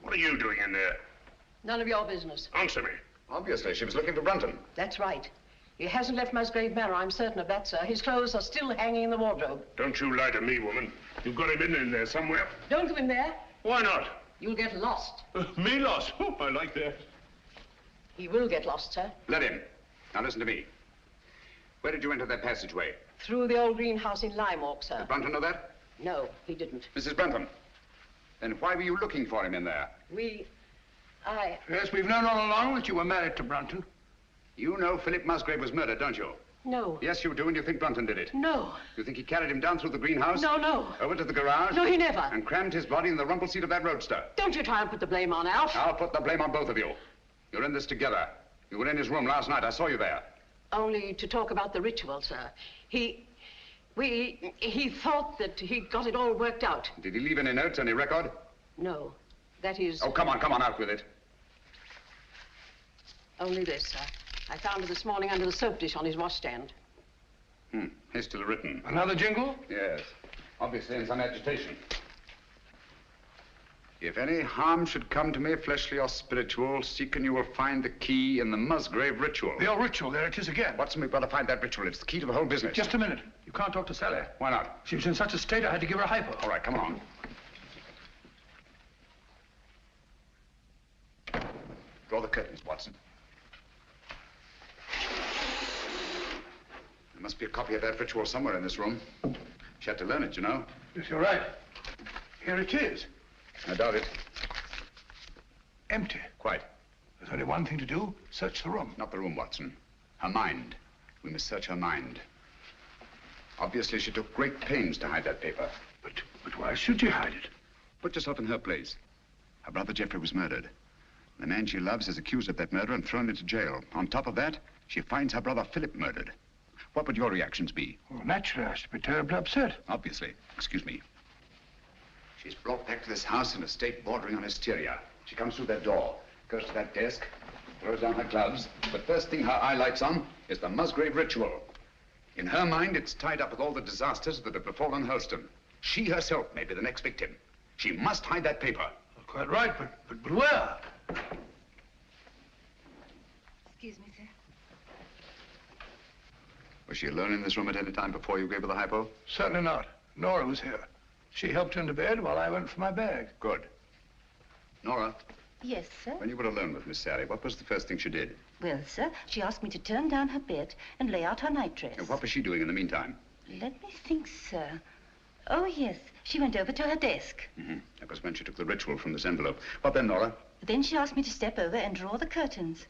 What are you doing in there? None of your business. Answer me. Obviously, she was looking for Brunton. That's right. He hasn't left Musgrave Manor, I'm certain of that, sir. His clothes are still hanging in the wardrobe. Don't you lie to me, woman. You've got him in there somewhere. Don't go in there. Why not? You'll get lost. Me lost? Oh, I like that. He will get lost, sir. Let him. Now listen to me. Where did you enter that passageway? Through the old greenhouse in Lime Walk, sir. Did Brunton know that? No, he didn't. Mrs. Brunton, then why were you looking for him in there? Yes, we've known all along that you were married to Brunton. You know Phillip Musgrave was murdered, don't you? No. Yes, you do, and you think Brunton did it? No. You think he carried him down through the greenhouse? No. Over to the garage? No, he never. And crammed his body in the rumple seat of that roadster? Don't you try and put the blame on Alf. I'll put the blame on both of you. You're in this together. You were in his room last night. I saw you there. Only to talk about the ritual, sir. He thought that he got it all worked out. Did he leave any notes, any record? No. That is... Oh, come on, out with it. Only this, sir. I found it this morning under the soap dish on his washstand. Hastily written. Another jingle? Yes. Obviously in some agitation. If any harm should come to me, fleshly or spiritual, seek and you will find the key in the Musgrave Ritual. The old ritual, there it is again. Watson, we've got to find that ritual. It's the key to the whole business. Just a minute. You can't talk to Sally. Why not? She was in such a state I had to give her a hypo. All right, come on. Draw the curtains, Watson. There must be a copy of that ritual somewhere in this room. She had to learn it, you know. Yes, you're right. Here it is. I doubt it. Empty. Quite. There's only one thing to do. Search the room. Not the room, Watson. Her mind. We must search her mind. Obviously, she took great pains to hide that paper. But why should you hide it? Put yourself in her place. Her brother Geoffrey was murdered. The man she loves is accused of that murder and thrown into jail. On top of that, she finds her brother Phillip murdered. What would your reactions be? Well, naturally, I should be terribly upset. Obviously. Excuse me. She's brought back to this house in a state bordering on hysteria. She comes through that door, goes to that desk, throws down her gloves. But first thing her eye lights on is the Musgrave Ritual. In her mind, it's tied up with all the disasters that have befallen Hurlstone. She herself may be the next victim. She must hide that paper. Quite right, but where? Excuse me, sir. Was she alone in this room at any time before you gave her the hypo? Certainly not. Nora was here. She helped into bed while I went for my bag. Good. Nora, Yes, sir. when you were alone with Miss Sally, what was the first thing she did? Well, sir, she asked me to turn down her bed and lay out her nightdress. And what was she doing in the meantime? Let me think, sir. Oh, yes. She went over to her desk. That was when she took the ritual from this envelope. What then, Nora? Then she asked me to step over and draw the curtains.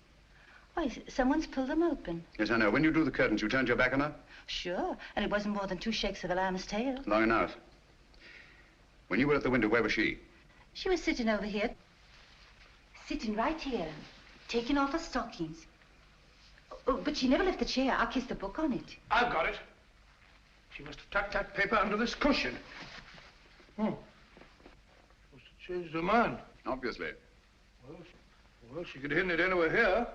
Why, someone's pulled them open. Yes, I know. When you drew the curtains, you turned your back on her? Sure, and it wasn't more than 2 shakes of a lamb's tail. Long enough. When you were at the window, where was she? She was sitting over here. Sitting right here, taking off her stockings. Oh, but she never left the chair. I kissed the book on it. I've got it. She must have tucked that paper under this cushion. Must have changed her mind. Obviously. Well, she could have hidden it anywhere here.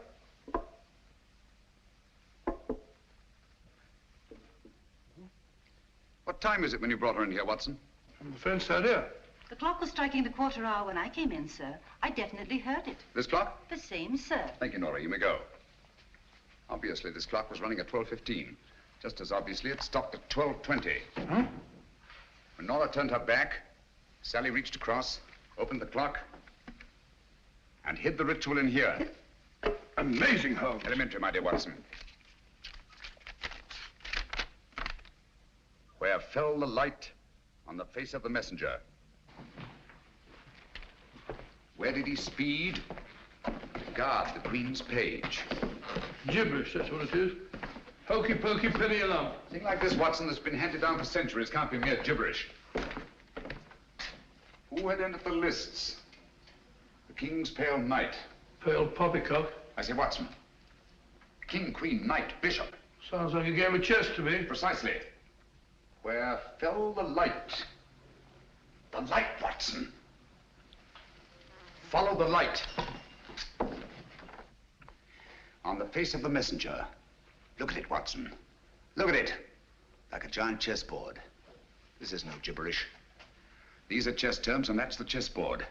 What time is it when you brought her in here, Watson? I'm afraid so, dear. The clock was striking the 1/4 hour when I came in, sir. I definitely heard it. This clock? The same, sir. Thank you, Nora. You may go. Obviously, this clock was running at 12:15. Just as obviously, it stopped at 12:20. When Nora turned her back, Sally reached across, opened the clock, and hid the ritual in here. Amazing, Holmes. Elementary, my dear Watson. Where fell the light on the face of the messenger? Where did he speed to guard the Queen's page? Gibberish, that's what it is. Hokey pokey, penny a lump. A thing like this, Watson, that's been handed down for centuries can't be mere gibberish. Who had entered the lists? The King's Pale Knight. Pale poppycock. I say, Watson. King, Queen, Knight, Bishop. Sounds like a game of chess to me. Precisely. Where fell the light? The light, Watson. Follow the light. On the face of the messenger. Look at it, Watson. Look at it. Like a giant chessboard. This is no gibberish. These are chess terms, and that's the chessboard.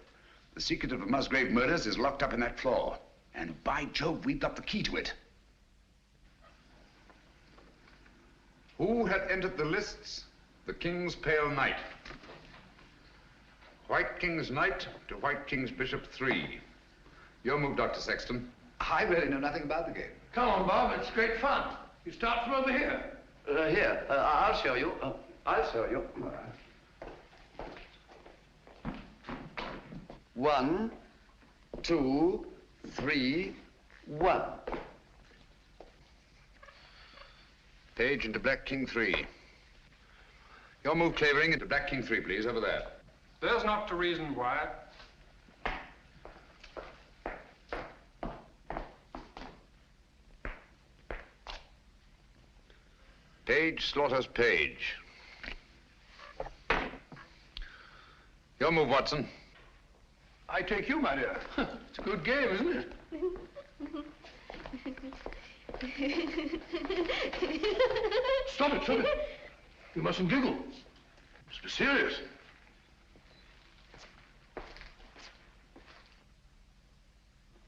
The secret of the Musgrave murders is locked up in that floor. And by Jove, we've got the key to it. Who had entered the lists? The King's Pale Knight. White King's Knight to White King's Bishop 3. Your move, Dr. Sexton. I really know nothing about the game. Come on, Bob, it's great fun. You start from over here. Here, I'll show you. I'll show you. 1, 2, 3, 1. Page into Black King 3. Your move, Clavering, into Black King 3, please, over there. There's not to reason why. Page slaughters Page. Your move, Watson. I take you, my dear. It's a good game, isn't it? Stop it, stop it. You mustn't giggle. Must be serious.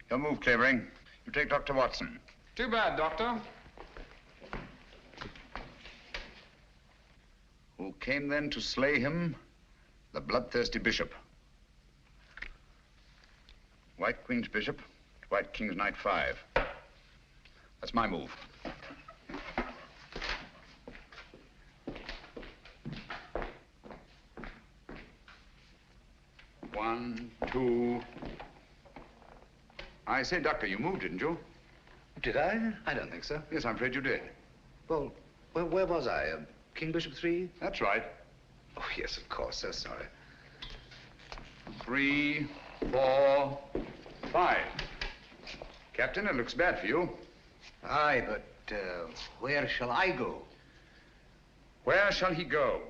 Your move, Clavering. You take Dr. Watson. Too bad, Doctor. Who came then to slay him? The bloodthirsty bishop. White Queen's Bishop, White King's Knight 5. That's my move. One, two. I say, Doctor, you moved, didn't you? Did I? I don't think so. Yes, I'm afraid you did. Well, where was I? King Bishop 3? That's right. Oh, yes, of course. So sorry. 3, 4, 5. Captain, it looks bad for you. Aye, but where shall I go? Where shall he go?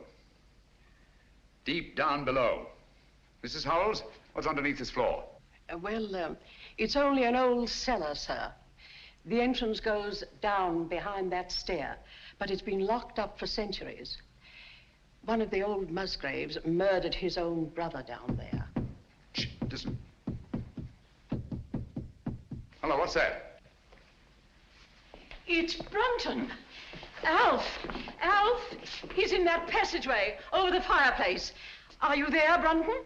Deep down below. Mrs. Howells, what's underneath this floor? It's only an old cellar, sir. The entrance goes down behind that stair, but it's been locked up for centuries. One of the old Musgraves murdered his own brother down there. Shh, listen. Hello, what's that? It's Brunton. Alf! He's in that passageway over the fireplace. Are you there, Brunton?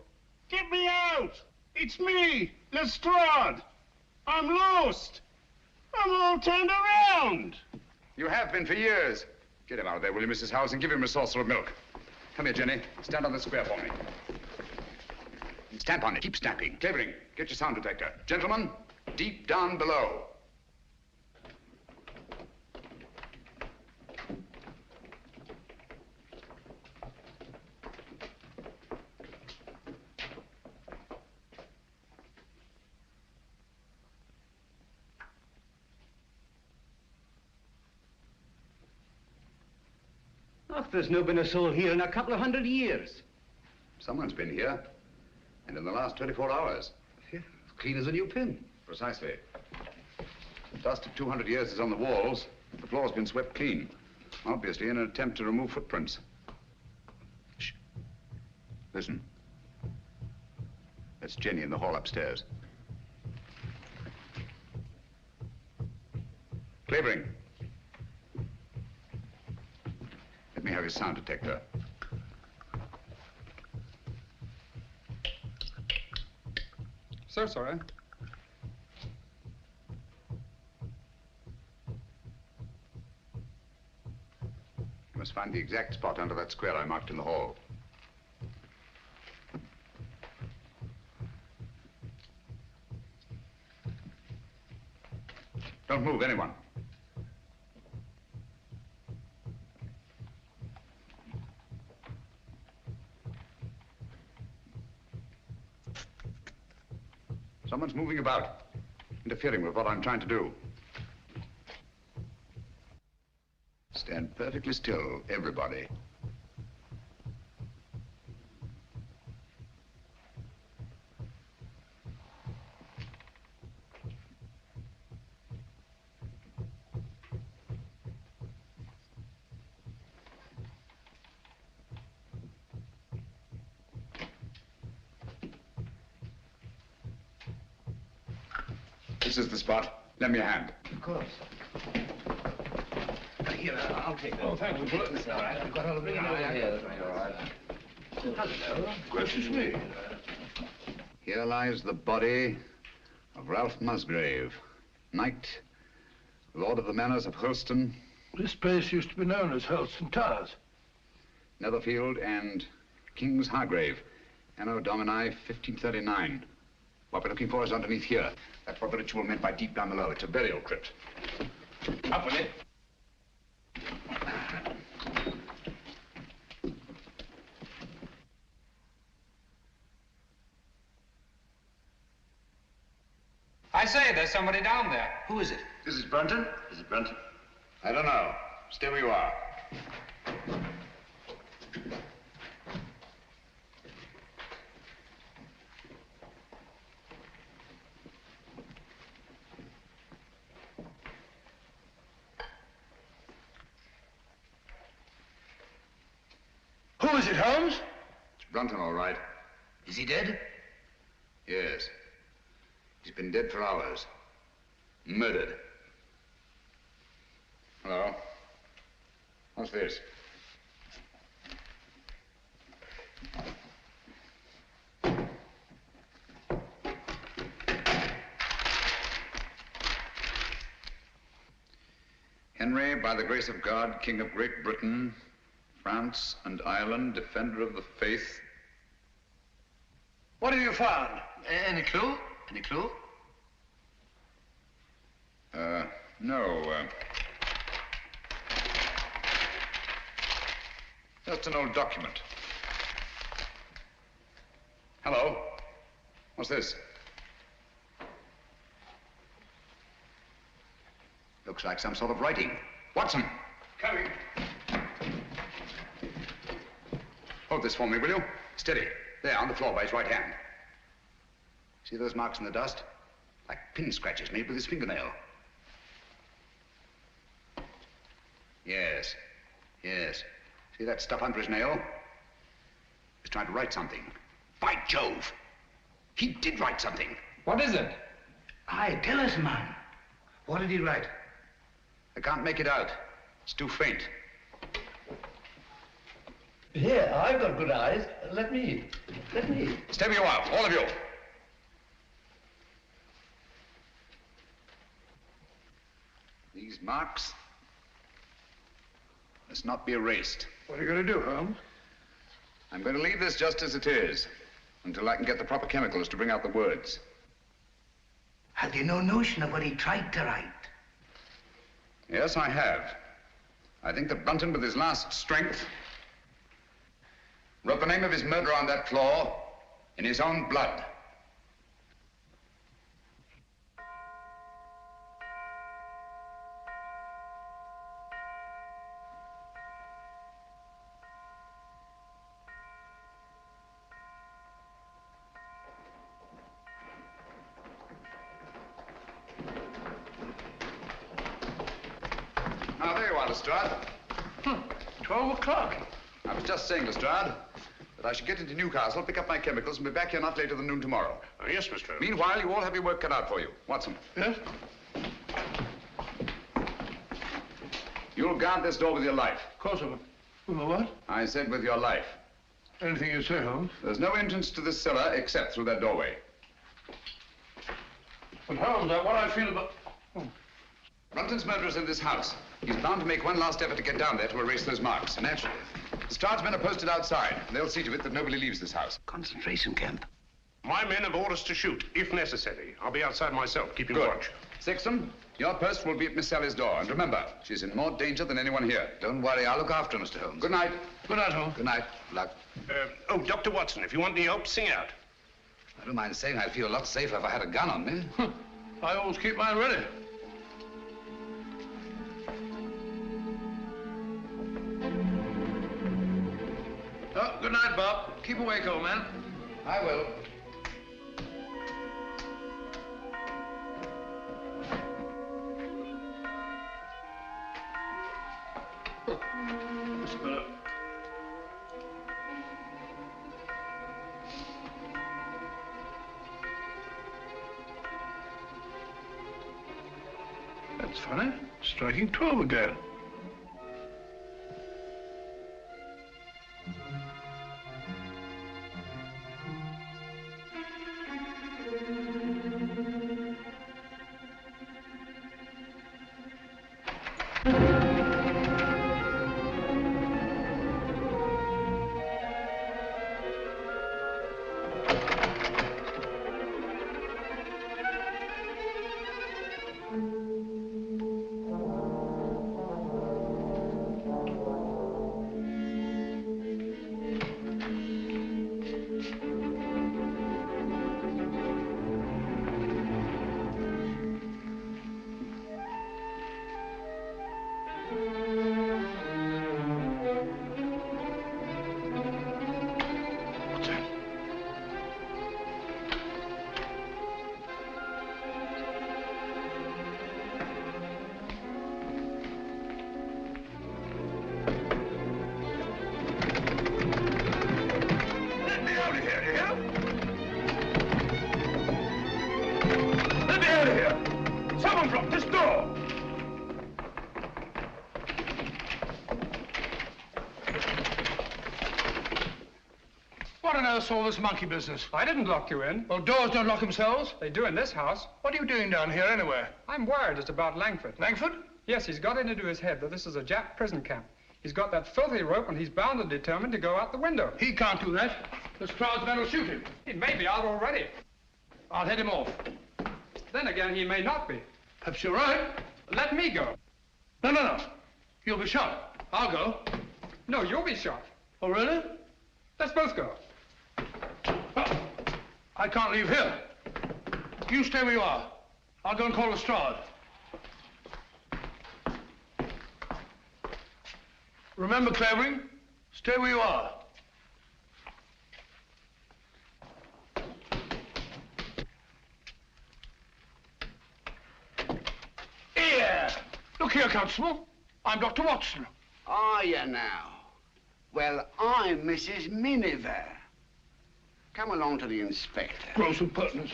Get me out! It's me, Lestrade. I'm lost. I'm all turned around. You have been for years. Get him out of there, will you, Mrs. Howells, and give him a saucer of milk. Come here, Jenny. Stand on the square for me. Stamp on it. Keep stamping. Clavering, get your sound detector. Gentlemen, deep down below. There's no been a soul here in a couple of 100 years. Someone's been here, and in the last 24 hours. Yeah, clean as a new pin. Precisely. The dust of 200 years is on the walls. The floor's been swept clean, obviously in an attempt to remove footprints. Shh. Listen. That's Jenny in the hall upstairs. Clavering. Let me have your sound detector. So sorry. You must find the exact spot under that square I marked in the hall. Don't move, anyone. Someone's moving about, interfering with what I'm trying to do. Stand perfectly still, everybody. This is the spot. Lend me a hand. Of course. Here, I'll take that. Oh, thank you. That's all right. I've got all the bring it over here. That's all right. Hello. Gracious me. Here lies the body of Ralph Musgrave, knight, lord of the manors of Hurlston. This place used to be known as Hurlston Towers. Netherfield and King's Hargrave, Anno Domini 1539. What we're looking for is underneath here. That's what the ritual meant by deep down below. It's a burial crypt. Up with it. I say, there's somebody down there. Who is it? This is Brunton? Is it Brunton? I don't know. Stay where you are. Who is it, Holmes? It's Brunton, all right. Is he dead? Yes. He's been dead for hours. Murdered. Hello. What's this? Henry, by the grace of God, King of Great Britain, France and Ireland, defender of the faith. What have you found? Any clue? Any clue? No. Just an old document. Hello. What's this? Looks like some sort of writing. Watson. Coming. Hold this for me, will you? Steady. There, on the floor by his right hand. See those marks in the dust? Like pin scratches made with his fingernail. Yes. Yes. See that stuff under his nail? He's trying to write something. By Jove! He did write something. What is it? Aye, tell us, man. What did he write? I can't make it out. It's too faint. Here, I've got good eyes. Let me. Stay where you are, all of you. These marks must not be erased. What are you going to do, Holmes? I'm going to leave this just as it is, until I can get the proper chemicals to bring out the words. Have you no notion of what he tried to write? Yes, I have. I think that Brunton, with his last strength, wrote the name of his murderer on that floor in his own blood. Now, there you are, Lestrade. 12 o'clock. I was just saying, Lestrade, that I should get into Newcastle, pick up my chemicals, and be back here not later than noon tomorrow. Yes, Mr. Holmes. Meanwhile, you all have your work cut out for you. Watson. Yes? You'll guard this door with your life. Of course I will. With my what? I said with your life. Anything you say, Holmes. There's no entrance to this cellar except through that doorway. But Holmes, what I feel about... Brunton's murderer's in this house. He's bound to make one last effort to get down there to erase those marks. Naturally. Lestrade's men are posted outside. They'll see to it that nobody leaves this house. Concentration camp. My men have orders to shoot, if necessary. I'll be outside myself, keeping Good. watch. Sexton, your post will be at Miss Sally's door. And remember, she's in more danger than anyone here. Don't worry, I'll look after her, Mr. Holmes. Good night. Good night, Holmes. Good night. Luck. Oh, Dr. Watson, if you want any help, sing out. I don't mind saying I'd feel a lot safer if I had a gun on me. I always keep mine ready. Oh, good night, Bob. Keep awake, old man. I will. That's better. That's funny. Striking 12 again. All this monkey business. I didn't lock you in. Well, doors don't lock themselves. They do in this house. What are you doing down here anyway? I'm worried it's about Langford. Langford? Yes, he's got it into his head that this is a Jap prison camp. He's got that filthy rope and he's bound and determined to go out the window. He can't do that. Lestrade's men will shoot him. He may be out already. I'll head him off. Then again, he may not be. Perhaps you're right. Let me go. No. You'll be shot. I'll go. No, you'll be shot. Oh, really? Let's both go. I can't leave here. You stay where you are. I'll go and call Lestrade. Remember, Clavering, stay where you are. Look here, Constable. I'm Dr. Watson. Are you now? Well, I'm Mrs. Miniver. Come along to the inspector. Gross impertinence.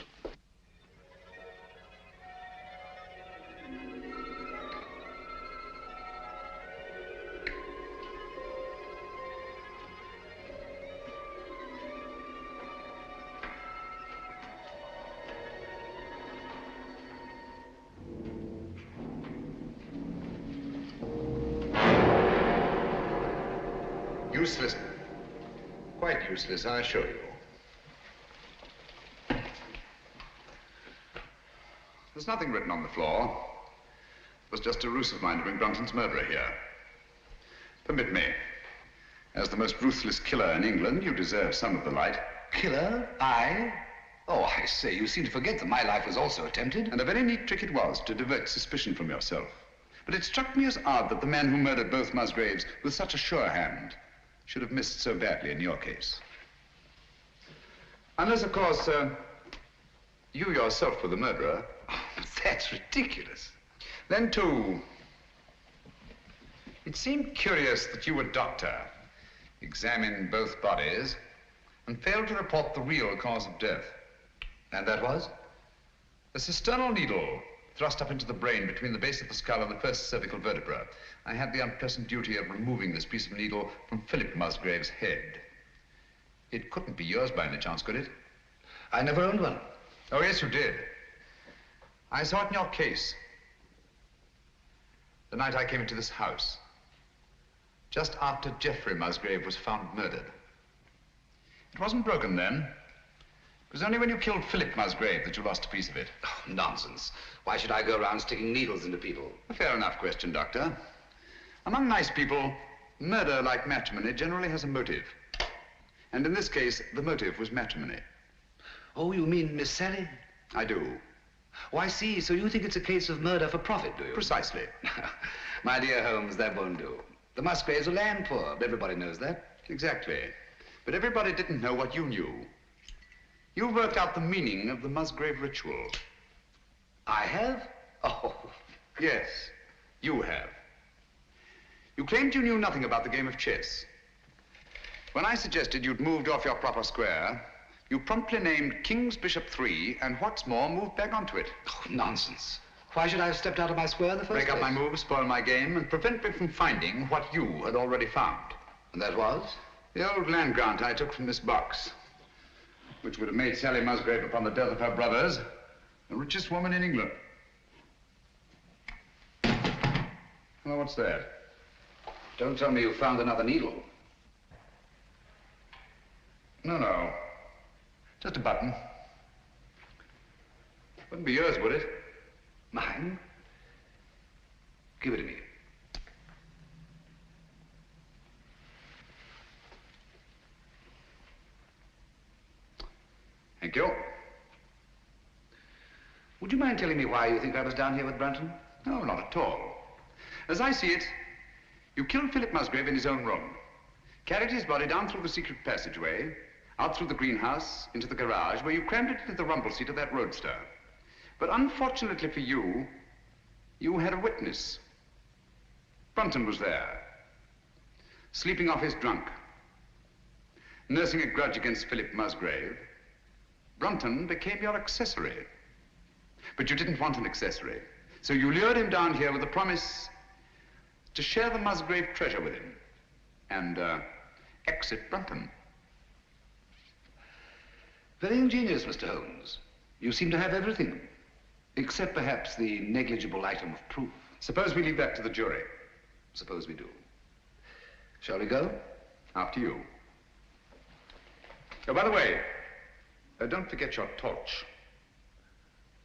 Useless. Quite useless, I assure you. There's nothing written on the floor. It was just a ruse of mine to bring Brunton's murderer here. Permit me. As the most ruthless killer in England, you deserve some of the light. Killer? I? Oh, I say, you seem to forget that my life was also attempted. And a very neat trick it was to divert suspicion from yourself. But it struck me as odd that the man who murdered both Musgraves with such a sure hand should have missed so badly in your case. Unless, of course, you yourself were the murderer. Oh, that's ridiculous. Then, too, it seemed curious that you, a doctor, examined both bodies and failed to report the real cause of death. And that was? A cisternal needle thrust up into the brain between the base of the skull and the first cervical vertebra. I had the unpleasant duty of removing this piece of needle from Phillip Musgrave's head. It couldn't be yours by any chance, could it? I never owned one. Oh, yes, you did. I saw it in your case. The night I came into this house. Just after Geoffrey Musgrave was found murdered. It wasn't broken then. It was only when you killed Phillip Musgrave that you lost a piece of it. Oh, nonsense. Why should I go around sticking needles into people? A fair enough question, Doctor. Among nice people, murder, like matrimony, generally has a motive. And in this case, the motive was matrimony. Oh, you mean Miss Sally? I do. Oh, I see. So you think it's a case of murder for profit, do you? Precisely. My dear Holmes, that won't do. The Musgraves are land poor. Everybody knows that. Exactly. But everybody didn't know what you knew. You worked out the meaning of the Musgrave Ritual. I have? Oh. Yes, you have. You claimed you knew nothing about the game of chess. When I suggested you'd moved off your proper square, you promptly named King's Bishop 3, and what's more, moved back onto it. Oh, nonsense. Why should I have stepped out of my square in the first place? Break up my move, spoil my game, and prevent me from finding what you had already found. And that was? The old land grant I took from this box, which would have made Sally Musgrave, upon the death of her brothers, the richest woman in England. Well, what's that? Don't tell me you found another needle. No. Just a button. Wouldn't be yours, would it? Mine? Give it to me. Thank you. Would you mind telling me why you think I was down here with Brunton? No, not at all. As I see it, you killed Phillip Musgrave in his own room, carried his body down through the secret passageway, out through the greenhouse, into the garage, where you crammed it into the rumble seat of that roadster. But unfortunately for you, you had a witness. Brunton was there, sleeping off his drunk, nursing a grudge against Phillip Musgrave. Brunton became your accessory. But you didn't want an accessory, so you lured him down here with the promise to share the Musgrave treasure with him and exit Brunton. Very ingenious, Mr. Holmes. You seem to have everything, except perhaps the negligible item of proof. Suppose we leave that to the jury. Suppose we do. Shall we go? After you. Oh, by the way, don't forget your torch.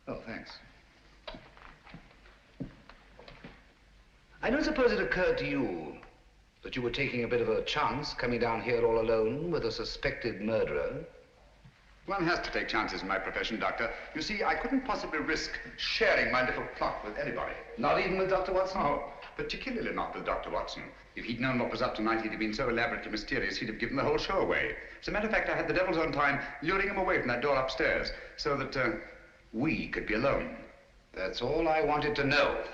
Oh, thanks. I don't suppose it occurred to you that you were taking a bit of a chance coming down here all alone with a suspected murderer. One has to take chances in my profession, Doctor. You see, I couldn't possibly risk sharing my little plot with anybody. Not even with Dr. Watson? No, particularly not with Dr. Watson. If he'd known what was up tonight, he'd have been so elaborately mysterious, he'd have given the whole show away. As a matter of fact, I had the devil's own time luring him away from that door upstairs so that we could be alone. That's all I wanted to know.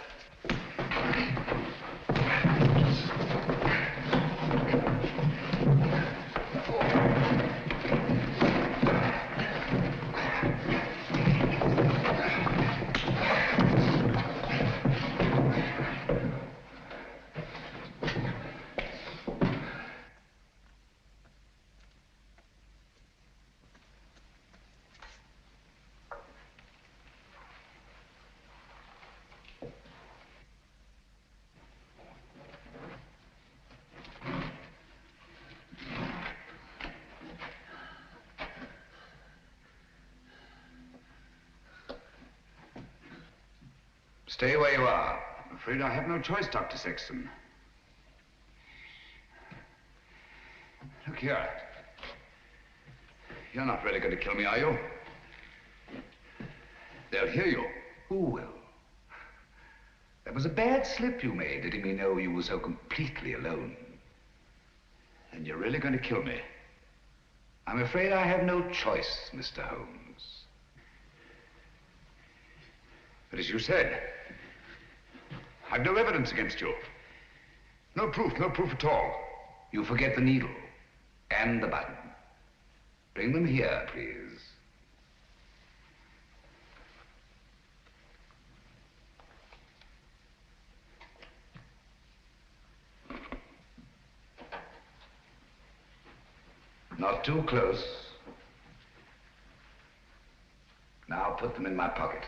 Stay where you are. I'm afraid I have no choice, Dr. Sexton. Look here. You're not really going to kill me, are you? They'll hear you. Who will? That was a bad slip you made, letting me know you were so completely alone. And you're really going to kill me. I'm afraid I have no choice, Mr. Holmes. But as you said, I've no evidence against you. No proof at all. You forget the needle and the button. Bring them here, please. Not too close. Now put them in my pocket.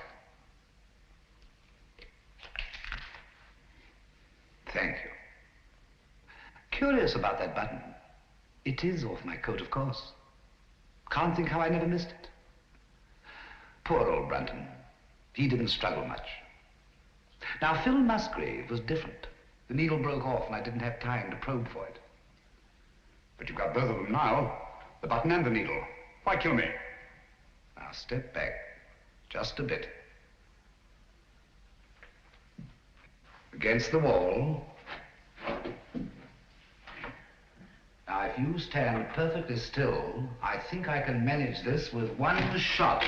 Thank you. Curious about that button. It is off my coat, of course. Can't think how I never missed it. Poor old Brunton. He didn't struggle much. Now, Phil Musgrave was different. The needle broke off and I didn't have time to probe for it. But you've got both of them now, the button and the needle. Why kill me? Now step back, just a bit. Against the wall. Now, if you stand perfectly still, I think I can manage this with one shot.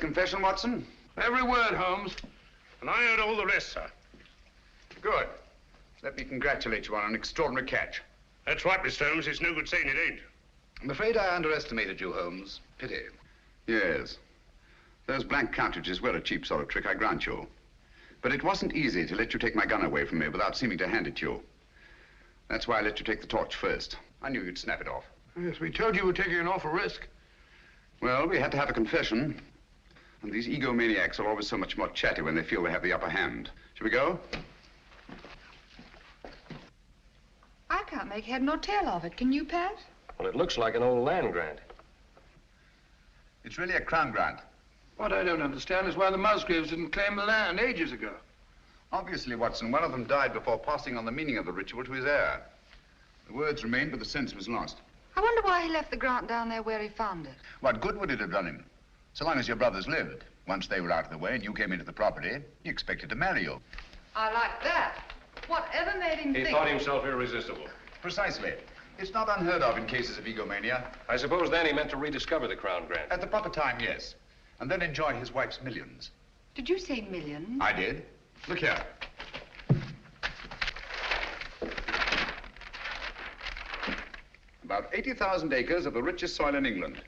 Confession, Watson? Every word, Holmes. And I heard all the rest, sir. Good. Let me congratulate you on an extraordinary catch. That's right, Mr. Holmes. It's no good saying it ain't. I'm afraid I underestimated you, Holmes. Pity. Yes. Those blank cartridges were a cheap sort of trick, I grant you. But it wasn't easy to let you take my gun away from me without seeming to hand it to you. That's why I let you take the torch first. I knew you'd snap it off. Yes, we told you we were taking an awful risk. Well, we had to have a confession. And these egomaniacs are always so much more chatty when they feel they have the upper hand. Shall we go? I can't make head nor tail of it. Can you, Pat? Well, it looks like an old land grant. It's really a crown grant. What I don't understand is why the Musgraves didn't claim the land ages ago. Obviously, Watson, one of them died before passing on the meaning of the ritual to his heir. The words remained, but the sense was lost. I wonder why he left the grant down there where he found it. What good would it have done him? So long as your brothers lived. Once they were out of the way and you came into the property, he expected to marry you. I like that. Whatever made him think... He thought himself irresistible. Precisely. It's not unheard of in cases of egomania. I suppose then he meant to rediscover the crown grant. At the proper time, yes. And then enjoy his wife's millions. Did you say millions? I did. Look here. About 80,000 acres of the richest soil in England.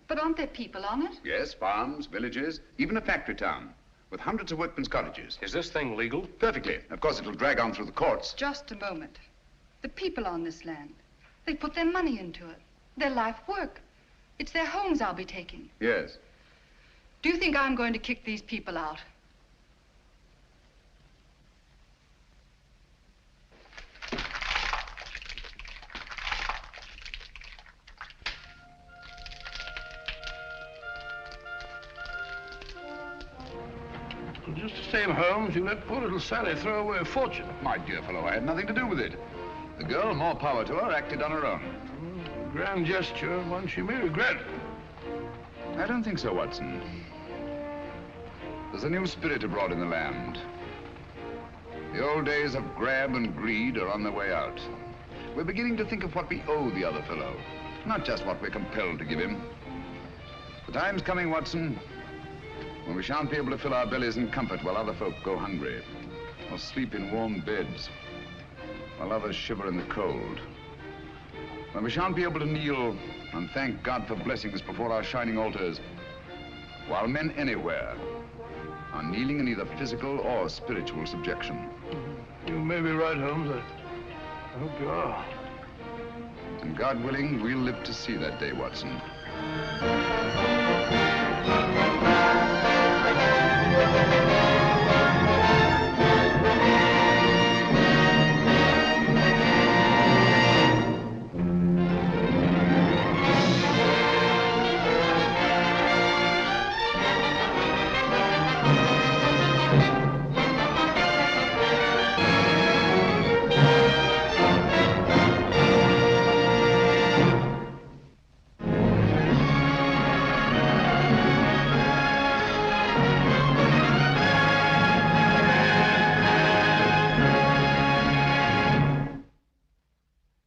But aren't there people on it? Yes, farms, villages, even a factory town, with hundreds of workmen's cottages. Is this thing legal? Perfectly. Of course, it'll drag on through the courts. Just a moment. The people on this land, they put their money into it, their life work. It's their homes I'll be taking. Yes. Do you think I'm going to kick these people out? Just the same, Holmes, you let poor little Sally throw away a fortune. My dear fellow, I had nothing to do with it. The girl, more power to her, acted on her own. Grand gesture, one she may regret. I don't think so, Watson. There's a new spirit abroad in the land. The old days of grab and greed are on their way out. We're beginning to think of what we owe the other fellow, not just what we're compelled to give him. The time's coming, Watson, when we shan't be able to fill our bellies in comfort while other folk go hungry, or sleep in warm beds, while others shiver in the cold. When we shan't be able to kneel and thank God for blessings before our shining altars, while men anywhere are kneeling kneeling in either physical or spiritual subjection. You may be right, Holmes. I hope you are. And God willing, we'll live to see that day, Watson.